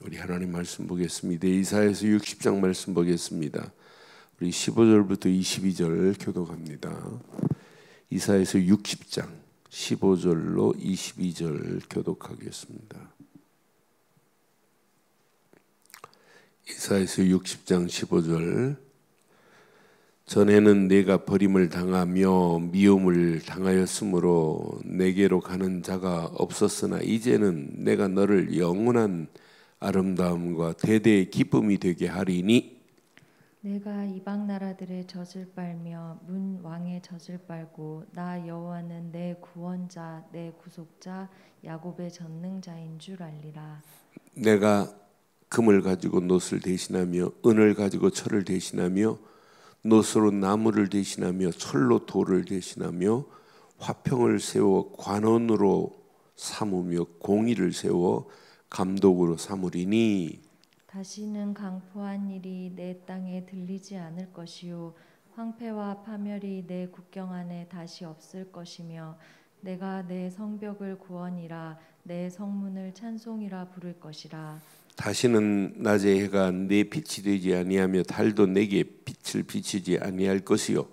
우리 하나님 말씀 보겠습니다. 이사야서 60장 말씀 보겠습니다. 우리 15절부터 22절 교독합니다. 이사야서 60장 15절로 22절 교독하겠습니다. 이사야서 60장 15절. 전에는 내가 버림을 당하며 미움을 당하였으므로 내게로 가는 자가 없었으나 이제는 내가 너를 영원한 아름다움과 대대의 기쁨이 되게 하리니 내가 이방 나라들의 젖을 빨며 문 왕의 젖을 빨고 나 여호와는 내 구원자 내 구속자 야곱의 전능자인 줄 알리라. 내가 금을 가지고 놋을 대신하며 은을 가지고 철을 대신하며 놋으로 나무를 대신하며 철로 돌을 대신하며 화평을 세워 관원으로 삼으며 공의를 세워 감독으로 삼으리니 다시는 강포한 일이 내 땅에 들리지 않을 것이요 황폐와 파멸이 내 국경 안에 다시 없을 것이며 내가 내 성벽을 구원이라 내 성문을 찬송이라 부를 것이라. 다시는 낮의 해가 내 빛이 되지 아니하며 달도 내게 빛을 비추지 아니할 것이요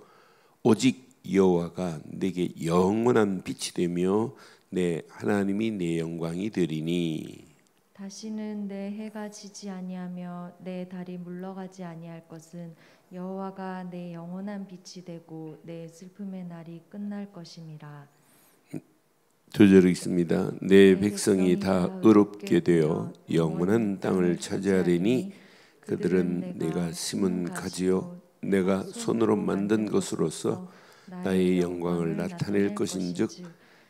오직 여호와가 내게 영원한 빛이 되며 내 하나님이 내 영광이 되리니 다시는 내 해가 지지 아니하며 내 달이 물러가지 아니할 것은 여호와가 내 영원한 빛이 되고 내 슬픔의 날이 끝날 것임이라. 2절 있습니다. 내 백성이 다 의롭게 되어 영원한 땅을 차지하리니 그들은 내가 심은 가지요 내가 손으로 만든 것으로서 나의 영광을 나타낼 것인즉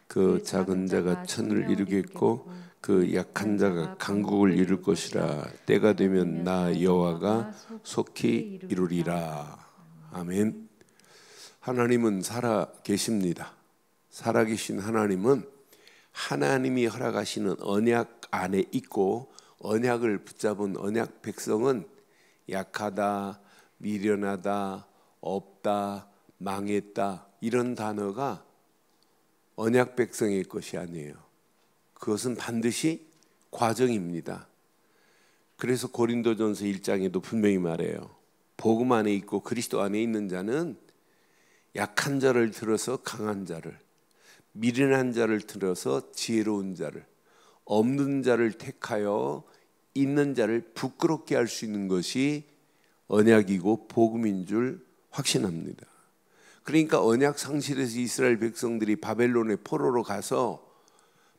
그 작은 자가 천을 이루겠고 그 약한 자가 강국을 이룰 것이라. 때가 되면 나 여호와가 속히 이루리라. 아멘. 하나님은 살아 계십니다. 살아계신 하나님은 하나님이 허락하시는 언약 안에 있고 언약을 붙잡은 언약 백성은 약하다, 미련하다, 없다, 망했다 이런 단어가 언약 백성의 것이 아니에요. 그것은 반드시 과정입니다. 그래서 고린도전서 1장에도 분명히 말해요. 복음 안에 있고 그리스도 안에 있는 자는 약한 자를 들어서 강한 자를, 미련한 자를 들어서 지혜로운 자를, 없는 자를 택하여 있는 자를 부끄럽게 할 수 있는 것이 언약이고 복음인 줄 확신합니다. 그러니까 언약 상실에서 이스라엘 백성들이 바벨론의 포로로 가서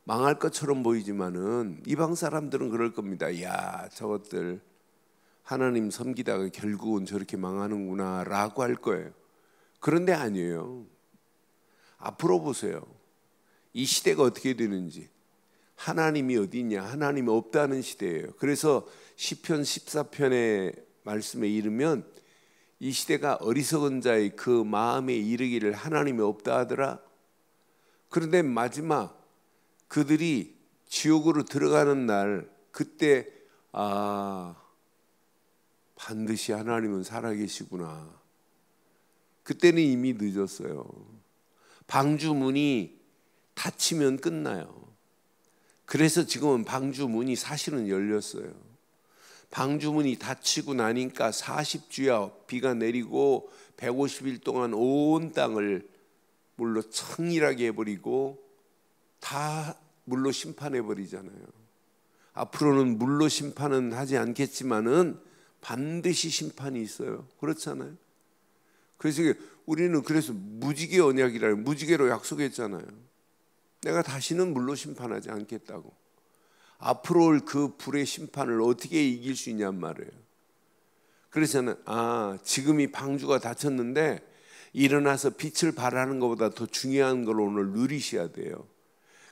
망할 것처럼 보이지만은 이방 사람들은 그럴 겁니다. 야, 저것들 하나님 섬기다가 결국은 저렇게 망하는구나 라고 할 거예요. 그런데 아니에요. 앞으로 보세요. 이 시대가 어떻게 되는지. 하나님이 어디 있냐? 하나님이 없다는 시대예요. 그래서 시편 14편의 말씀에 이르면 이 시대가 어리석은 자의 그 마음에 이르기를 하나님이 없다 하더라. 그런데 마지막 그들이 지옥으로 들어가는 날 그때 반드시 하나님은 살아계시구나. 그때는 이미 늦었어요. 방주 문이 닫히면 끝나요. 그래서 지금은 방주 문이 사실은 열렸어요. 방주 문이 닫히고 나니까 40주야 비가 내리고 150일 동안 온 땅을 물로 청일하게 해버리고 다 물로 심판해버리잖아요. 앞으로는 물로 심판은 하지 않겠지만은 반드시 심판이 있어요. 그렇잖아요. 그래서 우리는 그래서 무지개 언약이라는 무지개로 약속했잖아요. 내가 다시는 물로 심판하지 않겠다고. 앞으로 올 그 불의 심판을 어떻게 이길 수 있냔 말이에요. 그래서는 지금이 방주가 닫혔는데 일어나서 빛을 발하는 것보다 더 중요한 걸 오늘 누리셔야 돼요.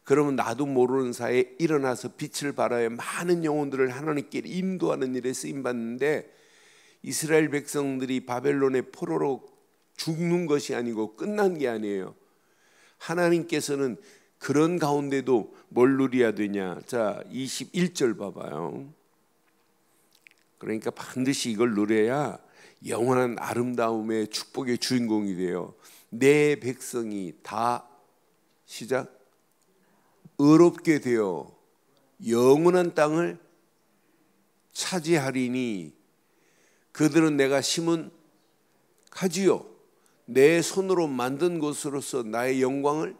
그러면 나도 모르는 사이에 일어나서 빛을 발하여 많은 영혼들을 하나님께 인도하는 일에 쓰임받는데 이스라엘 백성들이 바벨론의 포로로 죽는 것이 아니고 끝난 게 아니에요. 하나님께서는 그런 가운데도 뭘 누려야 되냐. 자, 21절 봐봐요. 그러니까 반드시 이걸 누려야 영원한 아름다움의 축복의 주인공이 돼요. 내 백성이 다 시작 의롭게 되어 영원한 땅을 차지하리니 그들은 내가 심은 가지요 내 손으로 만든 것으로서 나의 영광을.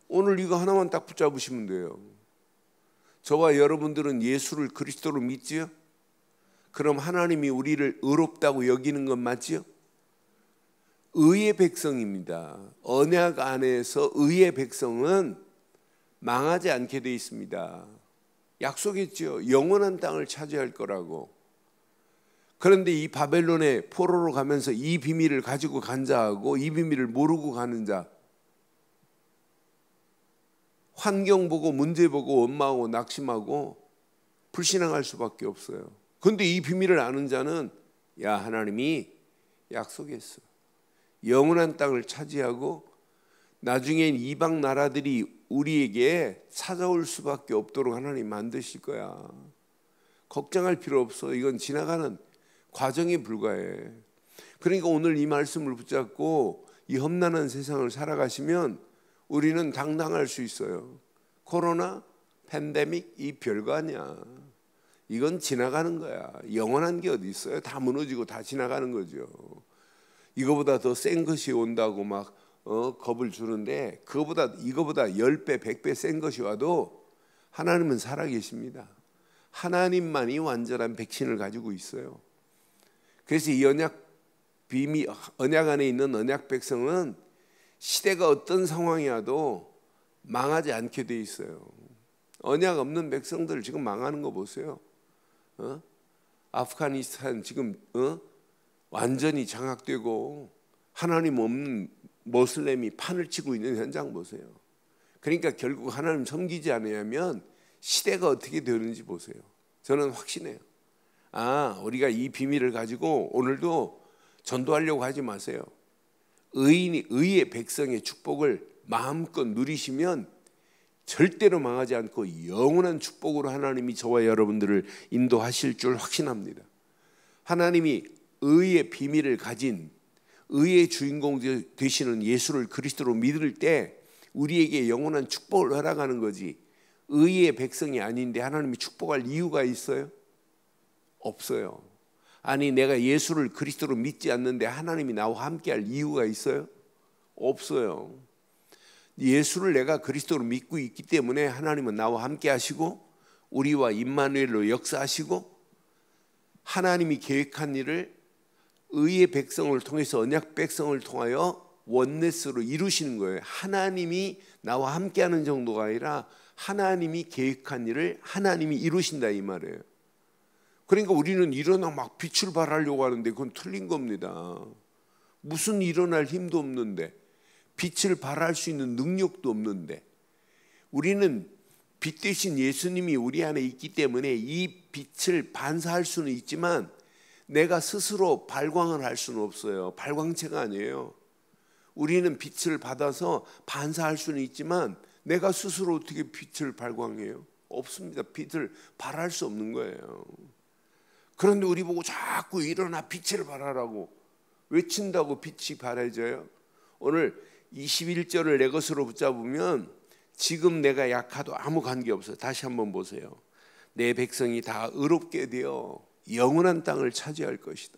오늘 이거 하나만 딱 붙잡으시면 돼요. 저와 여러분들은 예수를 그리스도로 믿지요? 그럼 하나님이 우리를 의롭다고 여기는 건 맞지요? 의의 백성입니다. 언약 안에서 의의 백성은 망하지 않게 돼 있습니다. 약속했죠. 영원한 땅을 차지할 거라고. 그런데 이 바벨론의 포로로 가면서 이 비밀을 가지고 간 자하고 이 비밀을 모르고 가는 자, 환경 보고 문제 보고 원망하고 낙심하고 불신앙할 수밖에 없어요. 그런데 이 비밀을 아는 자는 야, 하나님이 약속했어. 영원한 땅을 차지하고 나중엔 이방 나라들이 우리에게 찾아올 수밖에 없도록 하나님 만드실 거야. 걱정할 필요 없어. 이건 지나가는 과정에 불과해. 그러니까 오늘 이 말씀을 붙잡고 이 험난한 세상을 살아가시면 우리는 당당할 수 있어요. 코로나, 팬데믹 이 별거 아니야. 이건 지나가는 거야. 영원한 게 어디 있어요? 다 무너지고 다 지나가는 거죠. 이거보다 더 센 것이 온다고 막 겁을 주는데 이거보다 10배, 100배 센 것이 와도 하나님은 살아계십니다. 하나님만이 완전한 백신을 가지고 있어요. 그래서 이 언약 안에 있는 언약 백성은 시대가 어떤 상황이 와도 망하지 않게 돼 있어요. 언약 없는 백성들 지금 망하는 거 보세요. 아프가니스탄 지금 완전히 장악되고 하나님 없는 모슬렘이 판을 치고 있는 현장 보세요. 그러니까 결국 하나님 섬기지 않으면 시대가 어떻게 되는지 보세요. 저는 확신해요. 우리가 이 비밀을 가지고 오늘도 전도하려고 하지 마세요. 의의 백성의 축복을 마음껏 누리시면 절대로 망하지 않고 영원한 축복으로 하나님이 저와 여러분들을 인도하실 줄 확신합니다. 하나님이 의의 비밀을 가진 의의 주인공 되시는 예수를 그리스도로 믿을 때 우리에게 영원한 축복을 허락하는 거지, 의의 백성이 아닌데 하나님이 축복할 이유가 있어요? 없어요. 아니 내가 예수를 그리스도로 믿지 않는데 하나님이 나와 함께할 이유가 있어요? 없어요. 예수를 내가 그리스도로 믿고 있기 때문에 하나님은 나와 함께 하시고 우리와 임마누엘로 역사하시고 하나님이 계획한 일을 의의 백성을 통해서 언약 백성을 통하여 원네스로 이루시는 거예요. 하나님이 나와 함께하는 정도가 아니라 하나님이 계획한 일을 하나님이 이루신다 이 말이에요. 그러니까 우리는 일어나 막 빛을 발하려고 하는데 그건 틀린 겁니다. 무슨 일어날 힘도 없는데 빛을 발할 수 있는 능력도 없는데 우리는 빛 대신 예수님이 우리 안에 있기 때문에 이 빛을 반사할 수는 있지만 내가 스스로 발광을 할 수는 없어요. 발광체가 아니에요. 우리는 빛을 받아서 반사할 수는 있지만 내가 스스로 어떻게 빛을 발광해요? 없습니다. 빛을 발할 수 없는 거예요. 그런데 우리 보고 자꾸 일어나 빛을 발하라고 외친다고 빛이 발해져요? 오늘 21절을 내 것으로 붙잡으면 지금 내가 약하도 아무 관계없어요. 다시 한번 보세요. 내 백성이 다 의롭게 되어 영원한 땅을 차지할 것이다.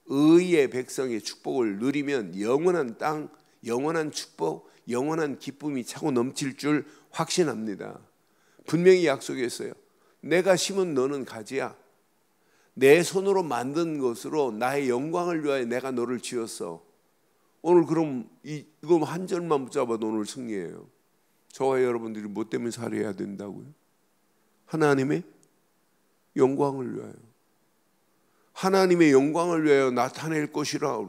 의의 백성의 축복을 누리면 영원한 땅, 영원한 축복, 영원한 기쁨이 차고 넘칠 줄 확신합니다. 분명히 약속했어요. 내가 심은 너는 가지야. 내 손으로 만든 것으로 나의 영광을 위하여 내가 너를 지었어. 오늘 그럼 이거 한 절만 붙잡아도 오늘 승리예요. 저와 여러분들이 뭐 때문에 살아야 된다고요? 하나님의 영광을 위하여. 하나님의 영광을 위하여 나타낼 것이라.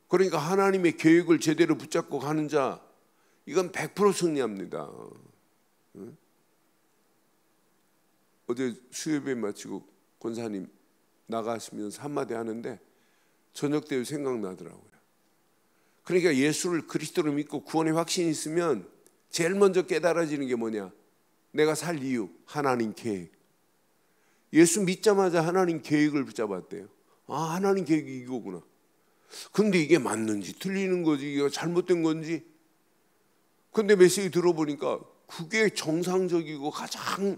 그러니까 하나님의 계획을 제대로 붙잡고 가는 자, 이건 100% 승리합니다. 어제 수요예배 마치고 권사님 나가시면서 한마디 하는데 저녁 때 생각나더라고요. 그러니까 예수를 그리스도로 믿고 구원의 확신이 있으면 제일 먼저 깨달아지는 게 뭐냐? 내가 살 이유, 하나님 계획. 예수 믿자마자 하나님 계획을 붙잡았대요. 하나님 계획이 이거구나. 근데 이게 맞는지 틀리는 거지, 이거 잘못된 건지. 근데 메시지 들어보니까 그게 정상적이고 가장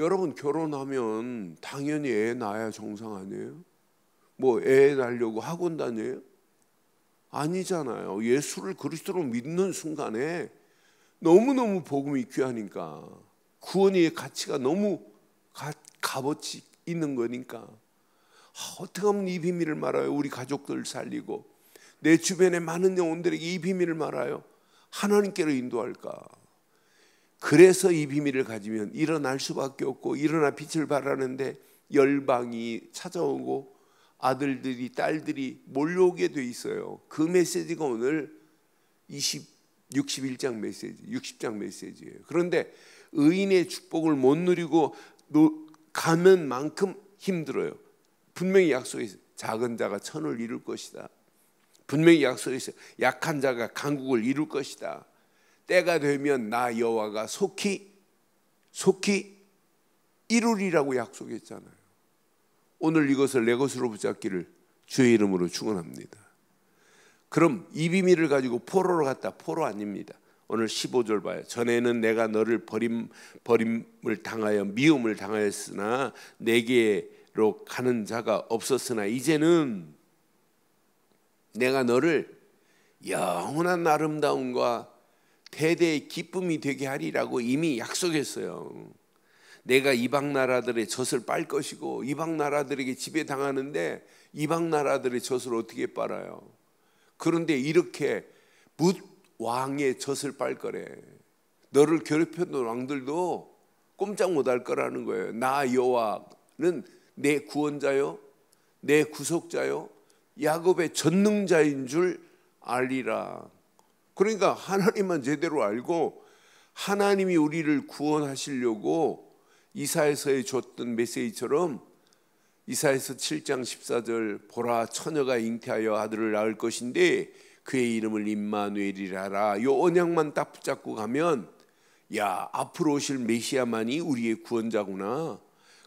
여러분 결혼하면 당연히 애 낳아야 정상 아니에요? 뭐 애 낳으려고 학원 다녀요? 아니잖아요. 예수를 그리스도로 믿는 순간에 너무너무 복음이 귀하니까, 구원의 가치가 너무 값어치 있는 거니까, 어떻게 하면 이 비밀을 말아요? 우리 가족들 살리고 내 주변의 많은 영혼들에게 이 비밀을 말아요? 하나님께로 인도할까? 그래서 이 비밀을 가지면 일어날 수밖에 없고, 일어나 빛을 발하는데 열방이 찾아오고 아들들이 딸들이 몰려오게 돼 있어요. 그 메시지가 오늘 61장 메시지, 60장 메시지예요. 그런데 의인의 축복을 못 누리고 가는 만큼 힘들어요. 분명히 약속했어요. 작은 자가 천을 이룰 것이다. 분명히 약속했어요. 약한 자가 강국을 이룰 것이다. 때가 되면 나 여호와가 속히 이루리라고 약속했잖아요. 오늘 이것을 내 것으로 붙잡기를 주의 이름으로 축원합니다. 그럼 이 비밀을 가지고 포로로 갔다. 포로 아닙니다. 오늘 15절 봐요. 전에는 내가 너를 버림을 당하여 미움을 당하였으나 내게로 가는 자가 없었으나 이제는 내가 너를 영원한 아름다움과 대대의 기쁨이 되게 하리라고 이미 약속했어요. 내가 이방 나라들의 젖을 빨 것이고, 이방 나라들에게 지배당하는데 이방 나라들의 젖을 어떻게 빨아요? 그런데 이렇게 뭇 왕의 젖을 빨 거래. 너를 괴롭혔던 왕들도 꼼짝 못할 거라는 거예요. 나 여호와는 내 구원자요, 내 구속자요, 야곱의 전능자인 줄 알리라. 그러니까 하나님만 제대로 알고 하나님이 우리를 구원하시려고 이사야서에 줬던 메시지처럼, 이사야서 7장 14절 보라 처녀가 잉태하여 아들을 낳을 것인데 그의 이름을 임마누엘이라 하라. 요 언약만 딱 붙잡고 가면, 야, 앞으로 오실 메시아만이 우리의 구원자구나.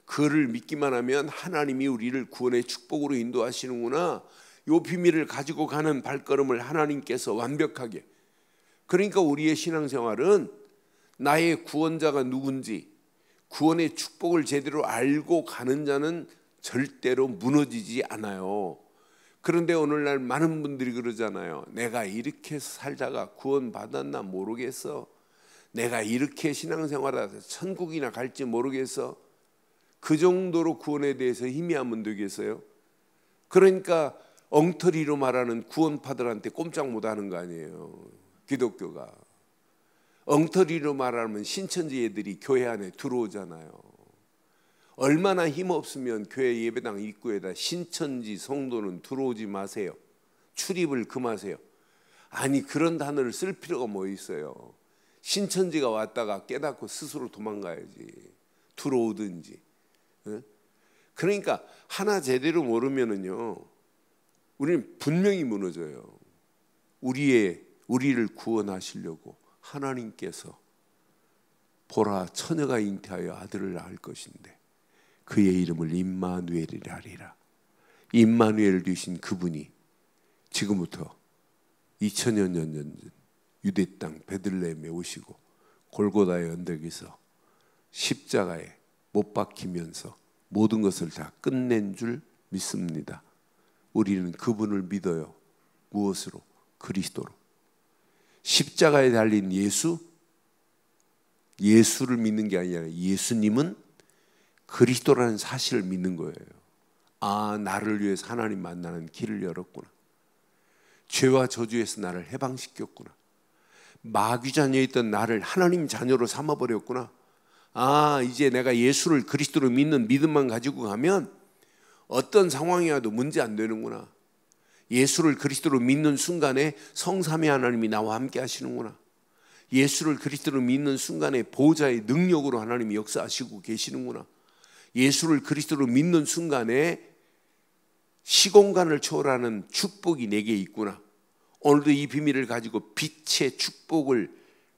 그를 믿기만 하면 하나님이 우리를 구원의 축복으로 인도하시는구나. 요 비밀을 가지고 가는 발걸음을 하나님께서 완벽하게. 그러니까 우리의 신앙생활은 나의 구원자가 누군지, 구원의 축복을 제대로 알고 가는 자는 절대로 무너지지 않아요. 그런데 오늘날 많은 분들이 그러잖아요. 내가 이렇게 살다가 구원 받았나 모르겠어. 내가 이렇게 신앙생활하다 천국이나 갈지 모르겠어. 그 정도로 구원에 대해서 희미하면 되겠어요? 그러니까 엉터리로 말하는 구원파들한테 꼼짝 못하는 거 아니에요, 기독교가. 엉터리로 말하면 신천지 애들이 교회 안에 들어오잖아요. 얼마나 힘없으면 교회 예배당 입구에다 신천지 성도는 들어오지 마세요, 출입을 금하세요. 아니, 그런 단어를 쓸 필요가 뭐 있어요. 신천지가 왔다가 깨닫고 스스로 도망가야지, 들어오든지. 그러니까 하나 제대로 모르면은요, 우리는 분명히 무너져요. 우리를 구원하시려고 하나님께서 보라 처녀가 잉태하여 아들을 낳을 것인데 그의 이름을 임마누엘이라 하리라. 임마누엘 되신 그분이 지금부터 2000여 년 전 유대 땅 베들레헴에 오시고 골고다의 언덕에서 십자가에 못 박히면서 모든 것을 다 끝낸 줄 믿습니다. 우리는 그분을 믿어요. 무엇으로? 그리스도로. 십자가에 달린 예수를 믿는 게 아니라 예수님은 그리스도라는 사실을 믿는 거예요. 아, 나를 위해서 하나님 만나는 길을 열었구나. 죄와 저주에서 나를 해방시켰구나. 마귀 자녀였던 나를 하나님 자녀로 삼아버렸구나. 아, 이제 내가 예수를 그리스도로 믿는 믿음만 가지고 가면 어떤 상황이 와도 문제 안 되는구나. 예수를 그리스도로 믿는 순간에 성삼위 하나님이 나와 함께 하시는구나. 예수를 그리스도로 믿는 순간에 보호자의 능력으로 하나님이 역사하시고 계시는구나. 예수를 그리스도로 믿는 순간에 시공간을 초월하는 축복이 내게 있구나. 오늘도 이 비밀을 가지고 빛의 축복을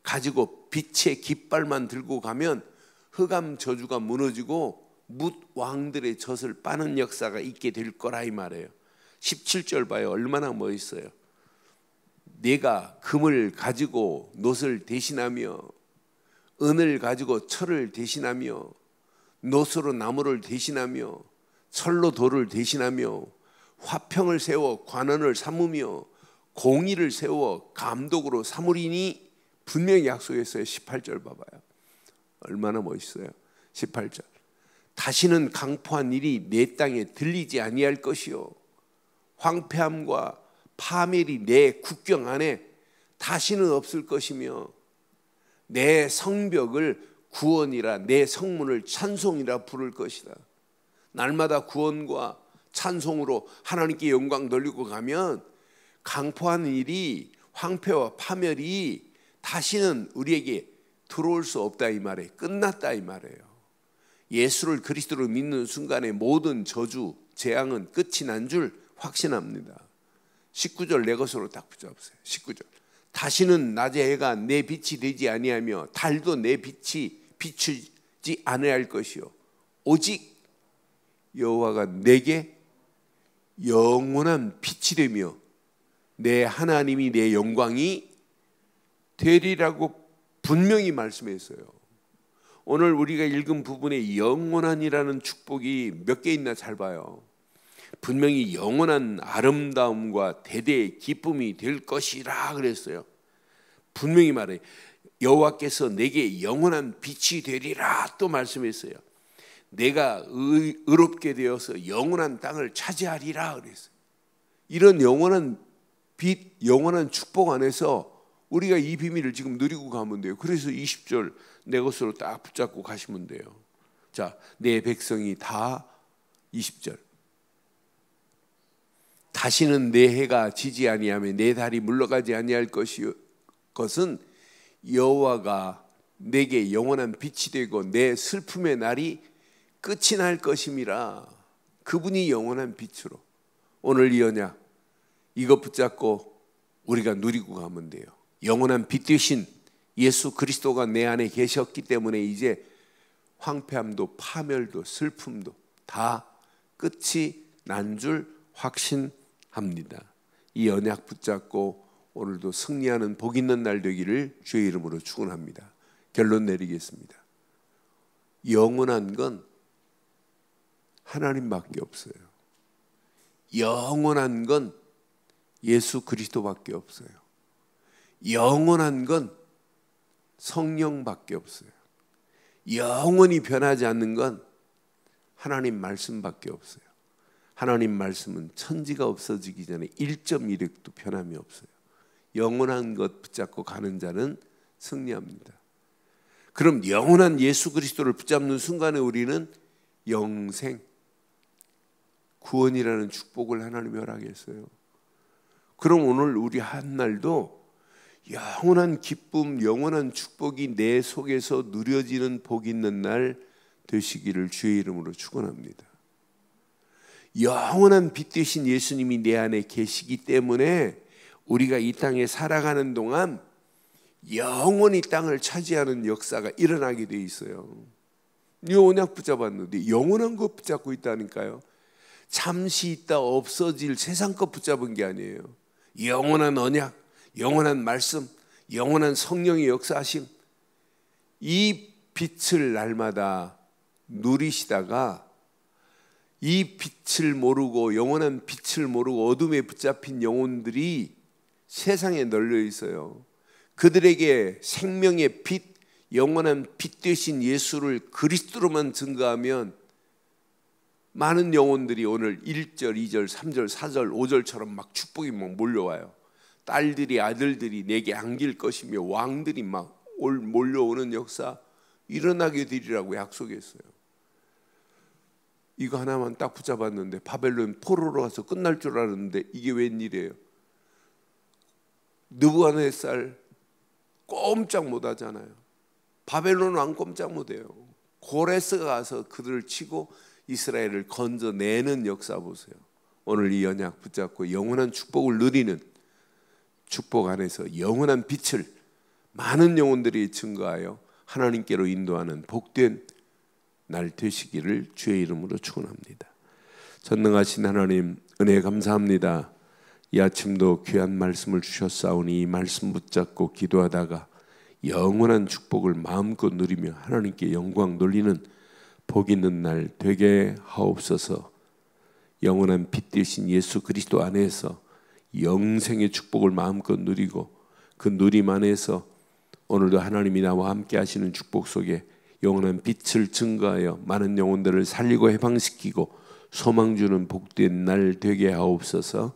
가지고 빛의 깃발만 들고 가면 흑암 저주가 무너지고 뭇 왕들의 젖을 빠는 역사가 있게 될 거라 이 말이에요. 17절 봐요. 얼마나 멋있어요. 내가 금을 가지고 놋을 대신하며 은을 가지고 철을 대신하며 노소로 나무를 대신하며 철로 돌을 대신하며 화평을 세워 관원을 삼으며 공의를 세워 감독으로 삼으리니 분명히 약속했어요. 18절 봐봐요. 얼마나 멋있어요. 18절. 다시는 강포한 일이 내 땅에 들리지 아니할 것이요 황폐함과 파멸이 내 국경 안에 다시는 없을 것이며 내 성벽을 구원이라 내 성문을 찬송이라 부를 것이다. 날마다 구원과 찬송으로 하나님께 영광 돌리고 가면 강포한 일이 황폐와 파멸이 다시는 우리에게 들어올 수 없다 이 말이에요. 끝났다 이 말이에요. 예수를 그리스도로 믿는 순간에 모든 저주, 재앙은 끝이 난 줄 확신합니다. 19절 내 것으로 딱 붙잡으세요. 19절. 다시는 낮의 해가 내 빛이 되지 아니하며 달도 내 빛이 비추지 아니할 것이요 오직 여호와가 내게 영원한 빛이 되며 내 하나님이 내 영광이 되리라고 분명히 말씀했어요. 오늘 우리가 읽은 부분에 영원한이라는 축복이 몇 개 있나 잘 봐요. 분명히 영원한 아름다움과 대대의 기쁨이 될 것이라 그랬어요. 분명히 말해요. 여호와께서 내게 영원한 빛이 되리라 또 말씀했어요. 내가 의롭게 되어서 영원한 땅을 차지하리라 그랬어요. 이런 영원한 빛, 영원한 축복 안에서 우리가 이 비밀을 지금 누리고 가면 돼요. 그래서 20절 내 것으로 딱 붙잡고 가시면 돼요. 자, 내 백성이 다 20절. 다시는 내 해가 지지 아니하며 내 달이 물러가지 아니할 것은 여호와가 내게 영원한 빛이 되고 내 슬픔의 날이 끝이 날 것임이라. 그분이 영원한 빛으로. 오늘 이 언약 이것 붙잡고 우리가 누리고 가면 돼요. 영원한 빛 되신 예수 그리스도가 내 안에 계셨기 때문에 이제 황폐함도 파멸도 슬픔도 다 끝이 난 줄 확신합니다. 이 언약 붙잡고 오늘도 승리하는 복 있는 날 되기를 주의 이름으로 축원합니다. 결론 내리겠습니다. 영원한 건 하나님밖에 없어요. 영원한 건 예수 그리스도밖에 없어요. 영원한 건 성령밖에 없어요. 영원히 변하지 않는 건 하나님 말씀밖에 없어요. 하나님 말씀은 천지가 없어지기 전에 1.1획도 변함이 없어요. 영원한 것 붙잡고 가는 자는 승리합니다. 그럼 영원한 예수 그리스도를 붙잡는 순간에 우리는 영생, 구원이라는 축복을 하나님이 허락했어요. 그럼 오늘 우리 한 날도 영원한 기쁨, 영원한 축복이 내 속에서 누려지는 복 있는 날 되시기를 주의 이름으로 축원합니다. 영원한 빛 되신 예수님이 내 안에 계시기 때문에 우리가 이 땅에 살아가는 동안 영원히 땅을 차지하는 역사가 일어나게 돼 있어요. 이 언약 붙잡았는데 영원한 것 붙잡고 있다니까요. 잠시 있다 없어질 세상 것 붙잡은 게 아니에요. 영원한 언약, 영원한 말씀, 영원한 성령의 역사하심, 이 빛을 날마다 누리시다가 이 빛을 모르고 영원한 빛을 모르고 어둠에 붙잡힌 영혼들이 세상에 널려 있어요. 그들에게 생명의 빛, 영원한 빛 되신 예수를 그리스도로만 증거하면 많은 영혼들이 오늘 1절, 2절, 3절, 4절, 5절처럼 막 축복이 막 몰려와요. 딸들이 아들들이 내게 안길 것이며 왕들이 막 몰려오는 역사 일어나게 되리라고 약속했어요. 이거 하나만 딱 붙잡았는데 바벨론 포로로 가서 끝날 줄 알았는데 이게 웬일이에요? 느부갓네살 꼼짝 못하잖아요. 바벨론 왕 꼼짝 못해요. 고레스가 가서 그들을 치고 이스라엘을 건져내는 역사 보세요. 오늘 이 언약 붙잡고 영원한 축복을 누리는 축복 안에서 영원한 빛을 많은 영혼들이 증거하여 하나님께로 인도하는 복된 날 되시기를 주의 이름으로 축원합니다. 전능하신 하나님 은혜 감사합니다. 이 아침도 귀한 말씀을 주셨사오니 이 말씀 붙잡고 기도하다가 영원한 축복을 마음껏 누리며 하나님께 영광 돌리는 복 있는 날 되게 하옵소서. 영원한 빛 되신 예수 그리스도 안에서 영생의 축복을 마음껏 누리고 그 누림 안에서 오늘도 하나님이 나와 함께 하시는 축복 속에 영원한 빛을 증거하여 많은 영혼들을 살리고 해방시키고 소망 주는 복된 날 되게 하옵소서.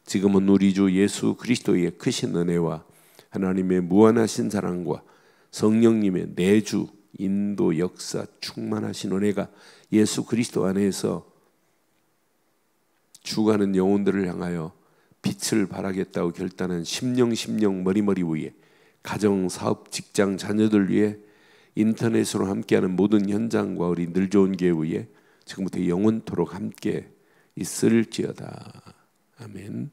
지금은 우리 주 예수 그리스도의 크신 은혜와 하나님의 무한하신 사랑과 성령님의 내주 인도 역사 충만하신 은혜가 예수 그리스도 안에서 죽어가는 영혼들을 향하여 빛을 발하겠다고 결단한 심령 머리머리 위에 가정, 사업, 직장, 자녀들 위해 인터넷으로 함께하는 모든 현장과 우리 늘 좋은 교회 위에 지금부터 영원토록 함께 있을지어다. 아멘.